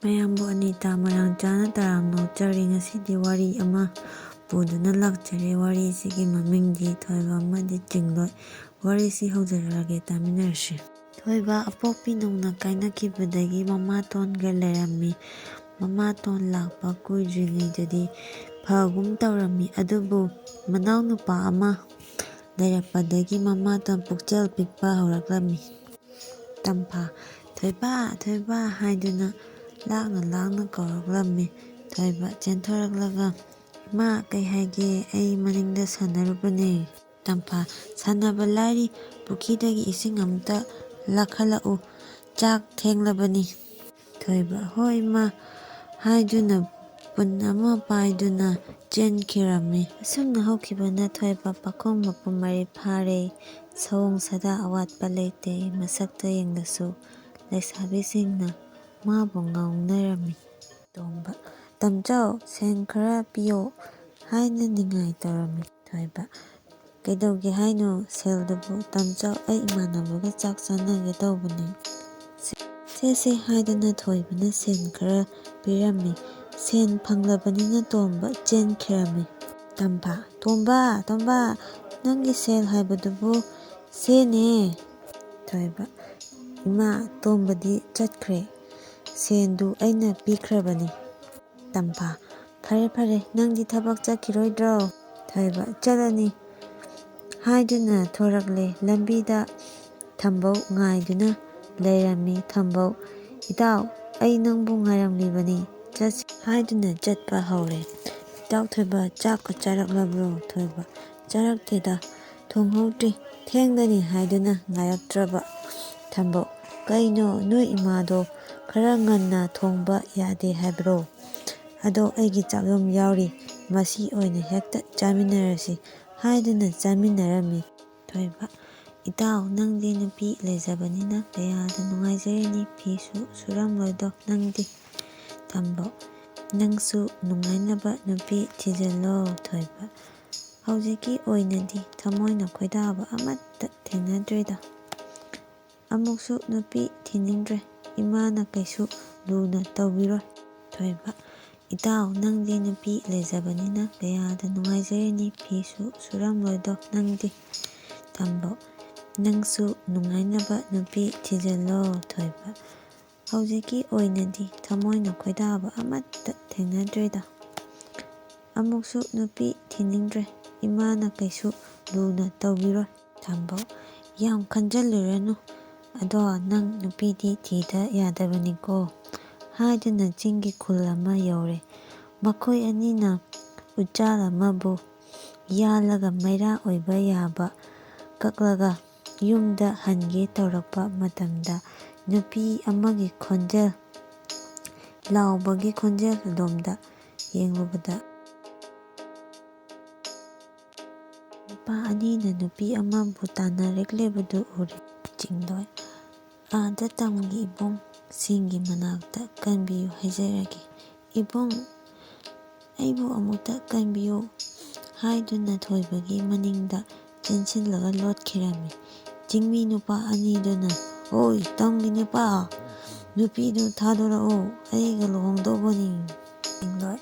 ꯃꯌꯥꯝꯕꯨ ꯑꯅꯤꯇꯥ ꯃꯣꯏꯔꯥꯡꯆꯥꯅ ꯇꯔꯥꯝꯅ ꯑꯣꯛꯆꯔꯤ. ꯉꯁꯤꯗꯤ ꯋꯥꯔꯤ ꯑꯃ ꯄꯨꯗꯨꯅ ꯂꯥꯛꯆꯔꯦ. ꯋꯥꯔꯤꯁꯤꯒꯤ ꯃꯃꯤꯡꯗꯤ ꯊꯣꯏꯕ ꯑꯃꯗꯤ ꯆꯤꯡꯂꯣꯏ. ꯋꯥꯔꯤꯁꯤ ꯍꯧꯖꯔꯛꯑꯒꯦ, ꯇꯥꯃꯤꯟꯅꯔꯁꯤ. ꯊꯣꯏꯕ ꯑꯄꯣꯛꯄꯤ ꯅꯧꯅ ꯀꯥꯏꯅꯈꯤꯕꯗꯒꯤ ꯃꯃꯥꯇꯣꯟꯒ ꯂꯩꯔꯝꯃꯤ. ꯃꯃꯥꯇꯣꯟ ꯂꯥꯛꯄ ꯀꯨꯏꯗ꯭ꯔꯤꯉꯩꯗꯗꯤ ꯐꯒꯨꯝ ꯇꯧꯔꯝꯃꯤ. ꯑꯗꯨꯕꯨ ꯃꯅꯥꯎ ꯅꯨꯄꯥ ꯑꯃ ꯂꯩꯔꯛꯄꯗꯒꯤ ꯃꯃꯥꯇꯣꯟ ꯄꯨꯛꯆꯦꯜ ꯄꯤꯛꯄ ꯍꯧꯔꯛꯂꯝꯃꯤ. ꯇꯝꯐꯥ, ꯊꯣꯏꯕ, ꯊꯣꯏꯕ ꯍꯥꯏꯗꯨꯅ ꯂꯥꯛꯅ ꯀꯧꯔꯛꯂꯝꯃꯤ. ꯊꯣꯏꯕ ꯆꯦꯟꯊꯣꯔꯛꯂꯒ, ꯏꯃꯥ, ꯀꯩ ꯍꯥꯏꯒꯦ? ꯑꯩ ꯃꯅꯤꯡꯗ ꯁꯥꯟꯅꯔꯨꯕꯅꯦ. ꯇꯝꯐꯥ, ꯁꯥꯟꯅꯕ ꯂꯥꯏꯔꯤ, ꯄꯨꯈ꯭ꯔꯤꯗꯒꯤ ꯏꯁꯤꯡ ꯑꯝꯇ ꯂꯥꯛꯍꯜꯂꯛꯎ, ꯆꯥꯛ ꯊꯦꯡꯂꯕꯅꯤ. ꯊꯣꯏꯕ, ꯍꯣꯏ ꯏꯃꯥ ꯍꯥꯏꯗꯨꯅ ꯄꯨꯟ ꯑꯃ ꯄꯥꯏꯗꯨꯅ ꯆꯦꯟꯈꯤꯔꯝꯃꯤ. ꯑꯁꯨꯝꯅ ꯍꯧꯈꯤꯕꯅ ꯊꯣꯏꯕ ꯄꯥꯈꯣꯡ ꯃꯄꯨꯡ 4 ꯐꯥꯔꯦ. ꯁꯑꯣꯡ ꯁꯥꯗꯥ ꯑꯋꯥꯠꯄ ꯂꯩꯇꯦ. ꯃꯁꯛꯇ ꯌꯦꯡꯂꯁꯨ ꯂꯩꯁꯥꯕꯤꯁꯤꯡꯅ ꯃꯥꯕꯨ ꯉꯥꯎꯅꯔꯝꯃꯤ. ꯇꯣꯝꯕ, ꯇꯝꯆꯧ, ꯁꯦꯟ ꯈꯔ ꯄꯤꯌꯣ ꯍꯥꯏꯅ ꯅꯤꯡꯉꯥꯏ ꯇꯧꯔꯝꯃꯤ. ꯊꯣꯏꯕ, ꯀꯩꯗꯧꯒꯦ ꯍꯥꯏꯅꯣ ꯁꯦꯜꯗꯨꯕꯨ? ꯇꯝꯆꯧ, ꯑꯩ ꯏꯃꯥꯟꯅꯕꯒ ꯆꯥꯛ ꯆꯥꯅꯒꯦ ꯇꯧꯕꯅꯤ. ꯁꯦ ꯍꯥꯏꯗꯨꯅ ꯊꯣꯏꯕꯅ ꯁꯦꯟ ꯈꯔ ꯄꯤꯔꯝꯃꯤ. ꯁꯦꯟ ꯐꯪꯂꯕꯅꯤꯅ ꯇꯣꯝꯕ ꯆꯦꯟꯈꯤꯔꯝꯃꯤ. ꯇꯝꯐꯥ, ꯇꯣꯝꯕ, ꯅꯪꯒꯤ ꯁꯦꯜ ꯍꯥꯏꯕꯗꯨꯕꯨ? ꯁꯦꯅꯦ. ꯊꯣꯏꯕ, ꯏꯃꯥ, ꯇꯣꯝꯕꯗꯤ ꯆꯠꯈ꯭ꯔꯦ. ꯁꯦꯟꯗꯨ ꯑꯩꯅ ꯄꯤꯈ꯭ꯔꯕꯅꯤ. ꯇꯝꯐꯥ, ꯐꯔꯦ, ꯅꯪꯗꯤ ꯊꯕꯛ ꯆꯠꯈꯤꯔꯣꯏꯗ꯭ꯔꯣ? ꯊꯣꯏꯕ, ꯆꯠꯂꯅꯤ ꯍꯥꯏꯗꯨꯅ ꯊꯣꯔꯛꯂꯦ. ꯂꯝꯕꯤꯗ ꯊꯝꯕꯧ ꯉꯥꯏꯗꯨꯅ ꯂꯩꯔꯝꯃꯤ. ꯊꯝꯕꯧ, ꯏꯇꯥꯎ, ꯑꯩ ꯅꯪꯕꯨ ꯉꯥꯏꯔꯝꯂꯤꯕꯅꯤ, ꯆꯠꯁꯤ ꯍꯥꯏꯗꯨꯅ ꯆꯠꯄ ꯍꯧꯔꯦ. ꯏꯇꯥꯎ ꯊꯣꯏꯕ, ꯆꯥꯛꯀ ꯆꯥꯔꯛꯂꯕ꯭ꯔꯣ? ꯊꯣꯏꯕ, ꯆꯥꯔꯛꯇꯦꯗ, ꯊꯣꯡꯍꯧꯗ꯭ꯔꯤ, ꯊꯦꯡꯒꯅꯤ ꯍꯥꯏꯗꯨꯅ ꯉꯥꯏꯔꯛꯇ꯭ꯔꯕ. ꯊꯝꯕꯧ, ꯀꯩꯅꯣ, ꯅꯣꯏ ꯏꯃꯥꯗꯣ ꯈꯔ ꯉꯟꯅ ꯊꯣꯡꯕ ꯌꯥꯗꯦ ꯍꯥꯏꯕ꯭ꯔꯣ? ꯑꯗꯣ ꯑꯩꯒꯤ ꯆꯥꯛꯌꯨꯝ ꯌꯥꯎꯔꯤ, ꯃꯁꯤ ꯑꯣꯏꯅ ꯍꯦꯛꯇ ꯆꯥꯃꯤꯟꯅꯔꯁꯤ ꯍꯥꯏꯗꯨꯅ ꯆꯥꯃꯤꯟꯅꯔꯝꯃꯤ. ꯊꯣꯏꯕ, ꯏꯇꯥꯎ, ꯅꯪꯗꯤ ꯅꯨꯄꯤ ꯂꯩꯖꯕꯅꯤꯅ ꯀꯌꯥꯗ ꯅꯨꯡꯉꯥꯏꯖꯔꯅꯤ, ꯐꯤꯁꯨ ꯁꯨꯔꯝꯂꯣꯏꯗꯣ ꯅꯪꯗꯤ. ꯊꯝꯕꯧ, ꯅꯪꯁꯨ ꯅꯨꯡꯉꯥꯏꯅꯕ ꯅꯨꯄꯤ ꯊꯤꯖꯤꯜꯂꯣ. ꯊꯣꯏꯕ, ꯍꯧꯖꯤꯛꯀꯤ ꯑꯣꯏꯅꯗꯤ ꯊꯃꯣꯏꯅ ꯈꯣꯏꯗꯥꯕ ꯑꯃꯠꯇ ꯊꯦꯡꯅꯗ꯭ꯔꯤꯗ. ꯑꯃꯨꯛꯁꯨ ꯅꯨꯄꯤ ꯊꯤꯅꯤꯡꯗ꯭ꯔꯦ. ꯏꯃꯥꯅ ꯀꯩꯁꯨ ꯂꯨꯅ ꯇꯧꯕꯤꯔꯣꯏ. ꯊꯣꯏꯕ, ꯏꯇꯥꯎ, ꯅꯪꯗꯤ ꯅꯨꯄꯤ ꯂꯩꯖꯕꯅꯤꯅ ꯀꯌꯥꯗ ꯅꯨꯡꯉꯥꯏꯖꯔꯅꯤ, ꯐꯤꯁꯨ ꯁꯨꯔꯝꯂꯣꯏꯗꯣ ꯅꯪꯗꯤ. ꯊꯝꯕꯧ, ꯅꯪꯁꯨ ꯅꯨꯡꯉꯥꯏꯅꯕ ꯅꯨꯄꯤ ꯊꯤꯖꯤꯜꯂꯣ. ꯊꯣꯏꯕ, ꯍꯧꯖꯤꯛꯀꯤ ꯑꯣꯏꯅꯗꯤ ꯊꯃꯣꯏꯅ ꯈꯣꯏꯗꯥꯕ ꯑꯃꯠꯇ ꯊꯦꯡꯅꯗ꯭ꯔꯤꯗ. ꯑꯃꯨꯛꯁꯨ ꯅꯨꯄꯤ ꯊꯤꯅꯤꯡꯗ꯭ꯔꯦ. ꯏꯃꯥꯅ ꯀꯩꯁꯨ ꯂꯨꯅ ꯇꯧꯕꯤꯔꯣꯏ. ꯊꯝꯕꯧ, ꯌꯥꯝ ꯈꯟꯖꯤꯜꯂꯨꯔꯅꯨ. ꯑꯗꯣ ꯅꯪ ꯅꯨꯄꯤꯗꯤ ꯊꯤꯗ ꯌꯥꯗꯕꯅꯤꯀꯣ ꯍꯥꯏꯗꯨꯅ ꯆꯤꯡꯒꯤ ꯈꯨꯜ ꯑꯃ ꯌꯧꯔꯦ. ꯃꯈꯣꯏ ꯑꯅꯤꯅ ꯎꯆꯥꯜ ꯑꯃꯕꯨ ꯌꯥꯜꯂꯒ ꯃꯩꯔꯥ ꯑꯣꯏꯕ ꯌꯥꯕ ꯀꯛꯂꯒ ꯌꯨꯝꯗ ꯍꯟꯒꯦ ꯇꯧꯔꯛꯄ ꯃꯇꯝꯗ ꯅꯨꯄꯤ ꯑꯃꯒꯤ ꯈꯣꯟꯖꯦꯜ, ꯂꯥꯎꯕꯒꯤ ꯈꯣꯟꯖꯦꯜ ꯑꯗꯣꯝꯗ ꯌꯦꯡꯂꯨꯕꯗ ꯅꯨꯄꯥ ꯑꯅꯤꯅ ꯅꯨꯄꯤ ꯑꯃꯕꯨ ꯇꯥꯟꯅꯔꯛꯂꯤꯕꯗꯨ ꯎꯔꯦ. ꯆꯤꯡꯂꯣꯏ, ꯑꯥꯗ ꯇꯝꯒꯤ ꯏꯕꯨꯡ ꯁꯤꯡꯒꯤ ꯃꯅꯥꯛꯇ ꯀꯟꯕꯤꯌꯨ ꯍꯥꯏꯖꯔꯒꯦ. ꯏꯕꯨꯡ, ꯑꯩꯕꯨ ꯑꯃꯨꯛꯇ ꯀꯟꯕꯤꯌꯨ ꯍꯥꯏꯗꯨꯅ ꯊꯣꯏꯕꯒꯤ ꯃꯅꯤꯡꯗ ꯆꯦꯟꯁꯤꯜꯂꯒ ꯂꯣꯠꯈꯤꯔꯝꯃꯤ. ꯆꯤꯡꯃꯤ ꯅꯨꯄꯥ ꯑꯅꯤꯗꯨꯅ, ꯑꯣꯏ ꯇꯝꯒꯤ ꯅꯨꯄꯥ, ꯅꯨꯄꯤꯗꯨ ꯊꯥꯗꯣꯔꯛꯎ, ꯑꯩꯒ ꯂꯨꯍꯣꯡꯗꯧꯕꯅꯤ. ꯆꯤꯡꯂꯣꯏ,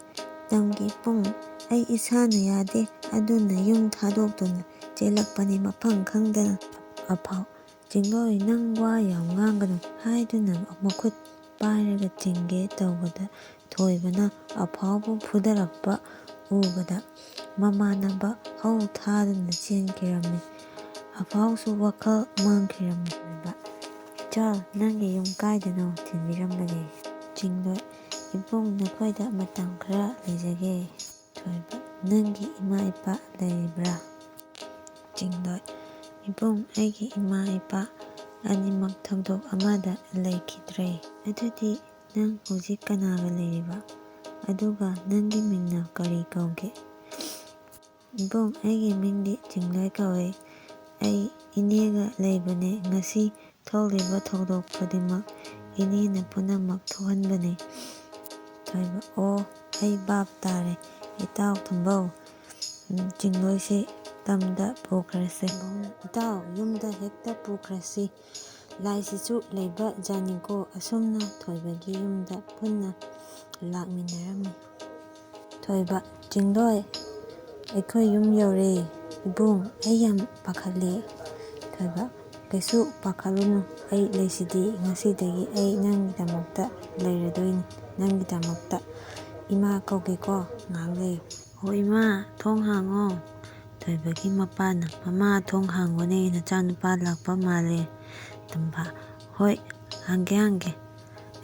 ꯇꯝꯒꯤ ꯏꯕꯨꯡ, ꯑꯩ ꯏꯁꯥꯅ ꯌꯥꯗꯦ, ꯑꯗꯨꯅ ꯌꯨꯝ ꯊꯥꯗꯣꯛꯇꯨꯅ ꯆꯦꯜꯂꯛꯄꯅꯤ ꯃꯐꯝ ꯈꯪꯗꯅ. ꯑꯐꯥꯎ, ꯆꯤꯡꯂꯣꯏ, ꯅꯪ ꯋꯥ ꯌꯥꯝ ꯉꯥꯡꯒꯅꯨ ꯍꯥꯏꯗꯨꯅ ꯃꯈꯨꯠ ꯄꯥꯏꯔꯒ ꯆꯤꯡꯒꯦ ꯇꯧꯕꯗ ꯊꯣꯏꯕꯅ ꯑꯐꯥꯎꯕꯨ ꯐꯨꯗꯔꯛꯄ ꯎꯕꯗ ꯃꯃꯥꯟꯅꯕ ꯍꯧ ꯊꯥꯗꯨꯅ ꯆꯦꯟꯈꯤꯔꯝꯃꯤ. ꯑꯐꯥꯎꯁꯨ ꯋꯥꯈꯜ ꯃꯥꯡꯈꯤꯔꯝꯃꯤ. ꯊꯣꯏꯕ, ꯏꯆꯥꯜ, ꯅꯪꯒꯤ ꯌꯨꯝ ꯀꯥꯏꯗꯅꯣ, ꯊꯤꯟꯕꯤꯔꯝꯂꯒꯦ. ꯆꯤꯡꯂꯣꯏ, ꯏꯕꯨꯡ, ꯅꯈꯣꯏꯗ ꯃꯇꯝ ꯈꯔ ꯂꯩꯖꯒꯦ. ꯊꯣꯏꯕ, ꯅꯪꯒꯤ ꯏꯃꯥ ꯏꯄꯥ ꯂꯩꯔꯤꯕ꯭ꯔꯥ? ꯆꯤꯡꯂꯣꯏ, ꯏꯕꯨꯡ, ꯑꯩꯒꯤ ꯏꯃꯥ ꯏꯄꯥ ꯑꯅꯤꯃꯛ ꯊꯧꯗꯣꯛ ꯑꯃꯗ ꯂꯩꯈꯤꯗ꯭ꯔꯦ. ꯑꯗꯨꯗꯤ ꯅꯪ ꯍꯧꯖꯤꯛ ꯀꯅꯥꯒ ꯂꯩꯔꯤꯕ? ꯑꯗꯨꯒ ꯅꯪꯒꯤ ꯃꯤꯡꯅ ꯀꯔꯤ ꯀꯧꯒꯦ? ꯏꯕꯨꯡ, ꯑꯩꯒꯤ ꯃꯤꯡꯗꯤ ꯆꯤꯡꯂꯣꯏ ꯀꯧꯏ. ꯑꯩ ꯏꯅꯦꯒ ꯂꯩꯕꯅꯦ. ꯉꯁꯤ ꯊꯣꯛꯂꯤꯕ ꯊꯧꯗꯣꯛ ꯈꯨꯗꯤꯡꯃꯛ ꯏꯅꯦꯅ ꯄꯨꯝꯅꯃꯛ ꯊꯣꯛꯍꯟꯕꯅꯦ. ꯊꯣꯏꯕ, ꯑꯣ, ꯑꯩ ꯚꯥꯞ ꯇꯥꯔꯦ. ꯏꯇꯥꯎ ꯊꯝꯕꯧ, ꯆꯤꯡꯂꯣꯏꯁꯤ ꯇꯝꯗ ꯄꯨꯈ꯭ꯔꯁꯤ. ꯏꯇꯥꯎ, ꯌꯨꯝꯗ ꯍꯦꯛꯇ ꯄꯨꯈ꯭ꯔꯁꯤ. ꯂꯥꯏꯁꯤꯁꯨ ꯂꯩꯕ ꯖꯥꯠꯅꯤꯀꯣ꯫ ꯑꯁꯨꯝꯅ ꯊꯣꯏꯕꯒꯤ ꯌꯨꯝꯗ ꯄꯨꯟꯅ ꯂꯥꯛꯃꯤꯟꯅꯔꯝꯃꯤ꯫ ꯊꯣꯏꯕ: ꯆꯤꯡꯂꯣꯏ, ꯑꯩꯈꯣꯏ ꯌꯨꯝ ꯌꯧꯔꯦ꯫ ꯏꯕꯨꯡ, ꯑꯩ ꯌꯥꯝ ꯄꯥꯈꯠꯂꯦ꯫ ꯊꯣꯏꯕ: ꯀꯩꯁꯨ ꯄꯥꯈꯠꯂꯨꯅꯨ, ꯑꯩ ꯂꯩꯁꯤꯗꯤ꯫ ꯉꯁꯤꯗꯒꯤ ꯑꯩ ꯅꯪꯒꯤꯗꯃꯛꯇ ꯂꯩꯔꯗꯣꯏꯅꯤ꯫ ꯅꯪꯒꯤꯗꯃꯛꯇ ꯏꯃꯥ ꯀꯧꯒꯦꯀꯣ, ꯉꯥꯏꯍꯥꯛ ꯂꯩꯌꯨ꯫ ꯍꯣ ꯏꯃꯥ, ꯊꯣꯡ ꯍꯥꯡꯉꯣ꯫ ꯊꯣꯏꯕꯒꯤ ꯃꯄꯥꯅ: ꯃꯃꯥ, ꯊꯣꯡ ꯍꯥꯡꯉꯣꯅꯦ, ꯅꯆꯥꯅꯨꯄꯥ ꯂꯥꯛꯄ ꯃꯥꯜꯂꯦ꯫ ꯇꯝꯐꯥ: ꯍꯣꯏ, ꯍꯥꯡꯒꯦ꯫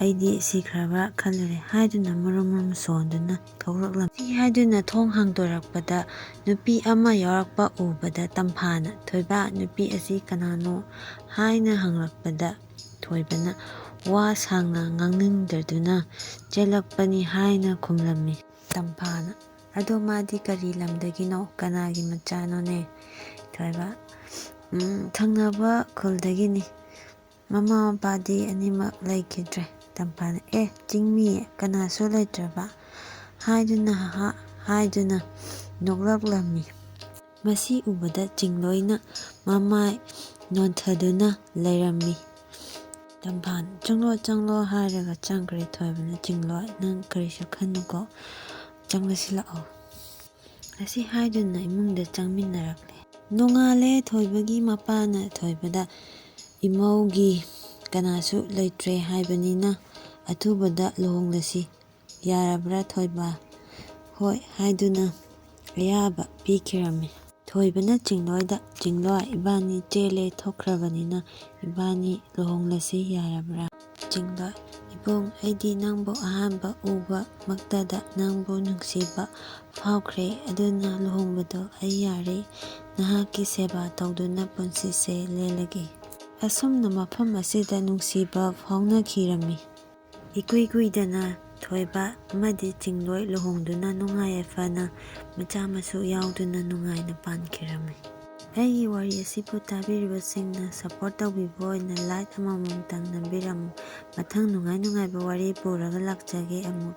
ꯑꯩꯗꯤ ꯁꯤꯈ꯭ꯔꯕ꯭ꯔꯥ ꯈꯜꯂꯨꯔꯦ ꯍꯥꯏꯗꯨꯅ ꯃꯔꯨꯝ ꯁꯣꯟꯗꯨꯅ ꯊꯣꯛꯂꯛꯂꯝꯃꯤ꯫ ꯁꯤ ꯍꯥꯏꯗꯨꯅ ꯊꯣꯡ ꯍꯥꯡꯗꯣꯔꯛꯄꯗ ꯅꯨꯄꯤ ꯑꯃ ꯌꯥꯎꯔꯛꯄ ꯎꯕꯗ ꯇꯝꯐꯥꯅ: ꯊꯣꯏꯕ, ꯅꯨꯄꯤ ꯑꯁꯤ ꯀꯅꯥꯅꯣ ꯍꯥꯏꯅ ꯍꯪꯂꯛꯄꯗ ꯊꯣꯏꯕꯅ ꯋꯥ ꯁꯥꯡꯅ ꯉꯥꯡꯅꯤꯡꯗꯗꯨꯅ ꯆꯦꯜꯂꯛꯄꯅꯤ ꯍꯥꯏꯅ ꯈꯨꯝꯂꯝꯃꯤ꯫ ꯇꯝꯐꯥꯅ: ꯑꯗꯣ ꯃꯥꯗꯤ ꯀꯔꯤ ꯂꯝꯗꯒꯤꯅꯣ, ꯀꯅꯥꯒꯤ ꯃꯆꯥꯅꯣꯅꯦ? ꯊꯣꯏꯕ: ꯊꯪꯅꯕ ꯈꯨꯜꯗꯒꯤꯅꯤ꯫ ꯃꯃꯥ ꯃꯄꯥꯗꯤ ꯑꯅꯤꯃꯛ ꯂꯩꯈꯤꯗ꯭ꯔꯦ꯫ ꯇꯝꯐꯥꯅ: ꯆꯤꯡꯃꯤ ꯀꯅꯥꯁꯨ ꯂꯩꯇ꯭ꯔꯕ ꯍꯥꯏꯗꯨꯅ ꯅꯣꯛꯂꯛꯂꯝꯃꯤ꯫ ꯃꯁꯤ ꯎꯕꯗ ꯆꯤꯡꯂꯣꯏꯅ ꯃꯃꯥꯏ ꯅꯣꯟꯊꯗꯨꯅ ꯂꯩꯔꯝꯃꯤ꯫ ꯇꯝꯐꯥꯅ: ꯆꯪꯂꯣ ꯍꯥꯏꯔꯒ ꯆꯪꯈ꯭ꯔꯦ꯫ ꯊꯣꯏꯕꯅ: ꯆꯤꯡꯂꯣꯏ, ꯅꯪ ꯀꯔꯤꯁꯨ ꯈꯟꯅꯨꯀꯣ, ꯆꯪꯂꯁꯤ ꯂꯥꯛꯑꯣ꯫ ꯑꯁꯤ ꯍꯥꯏꯗꯨꯅ ꯏꯃꯨꯡꯗ ꯆꯪꯃꯤꯟꯅꯔꯛꯂꯦ꯫ ꯅꯣꯡꯉꯥꯜꯂꯦ꯫ ꯊꯣꯏꯕꯒꯤ ꯃꯄꯥꯅ ꯊꯣꯏꯕꯗ ꯏꯃꯧꯒꯤ ꯀꯅꯥꯁꯨ ꯂꯩꯇ꯭ꯔꯦ ꯍꯥꯏꯕꯅꯤꯅ ꯑꯊꯨꯕꯗ ꯂꯨꯍꯣꯡꯂꯁꯤ, ꯌꯥꯔꯕ꯭ꯔꯥ ꯊꯣꯏꯕ? ꯍꯣꯏ ꯍꯥꯏꯗꯨꯅ ꯑꯌꯥꯕ ꯄꯤꯈꯤꯔꯝꯃꯤ꯫ ꯊꯣꯏꯕꯅ ꯆꯤꯡꯂꯣꯏꯗ: ꯆꯤꯡꯂꯣꯏ, ꯏꯕꯥꯅꯤ ꯆꯦꯜꯂꯦ ꯊꯣꯛꯈ꯭ꯔꯕꯅꯤꯅ ꯏꯕꯥꯅꯤ ꯂꯨꯍꯣꯡꯂꯁꯤ, ꯌꯥꯔꯕ꯭ꯔꯥ? ꯆꯤꯡꯂꯣꯏ: ꯏꯕꯨꯡ, ꯑꯩꯗꯤ ꯅꯪꯕꯨ ꯑꯍꯥꯟꯕ ꯎꯕ ꯃꯛꯇꯗ ꯅꯪꯕꯨ ꯅꯨꯡꯁꯤꯕ ꯐꯥꯎꯈ꯭ꯔꯦ, ꯑꯗꯨꯅ ꯂꯨꯍꯣꯡꯕꯗꯣ ꯑꯩ ꯌꯥꯔꯦ꯫ ꯅꯍꯥꯛꯀꯤ ꯁꯦꯕꯥ ꯇꯧꯗꯨꯅ ꯄꯨꯟꯁꯤꯁꯦ ꯂꯦꯜꯂꯒꯦ꯫ ꯑꯁꯨꯝꯅ ꯃꯐꯝ ꯑꯁꯤꯗ ꯅꯨꯡꯁꯤꯕ ꯐꯥꯎꯅꯈꯤꯔꯝꯃꯤ꯫ ꯏꯀꯨꯏ ꯀꯨꯏꯗꯅ ꯊꯣꯏꯕ ꯑꯃꯗꯤ ꯆꯤꯡꯂꯣꯏ ꯂꯨꯍꯣꯡꯗꯨꯅ ꯅꯨꯡꯉꯥꯏ ꯌꯥꯏꯐꯅ ꯃꯆꯥ ꯃꯁꯨ ꯌꯥꯎꯗꯨꯅ ꯅꯨꯡꯉꯥꯏꯅ ꯄꯥꯟꯈꯤꯔꯝꯃꯤ꯫ ꯑꯩꯒꯤ ꯋꯥꯔꯤ ꯑꯁꯤꯕꯨ ꯇꯥꯕꯤꯔꯤꯕꯁꯤꯡꯅ ꯁꯄꯣꯔꯠ ꯇꯧꯕꯤꯕ ꯑꯣꯏꯅ ꯂꯥꯏꯛ ꯑꯃꯃꯝꯇꯪ ꯅꯝꯕꯤꯔꯝꯃꯨ꯫ ꯃꯊꯪ ꯅꯨꯡꯉꯥꯏꯕ ꯋꯥꯔꯤ ꯄꯨꯔꯒ ꯂꯥꯛꯆꯒꯦ ꯑꯃꯨꯛ꯫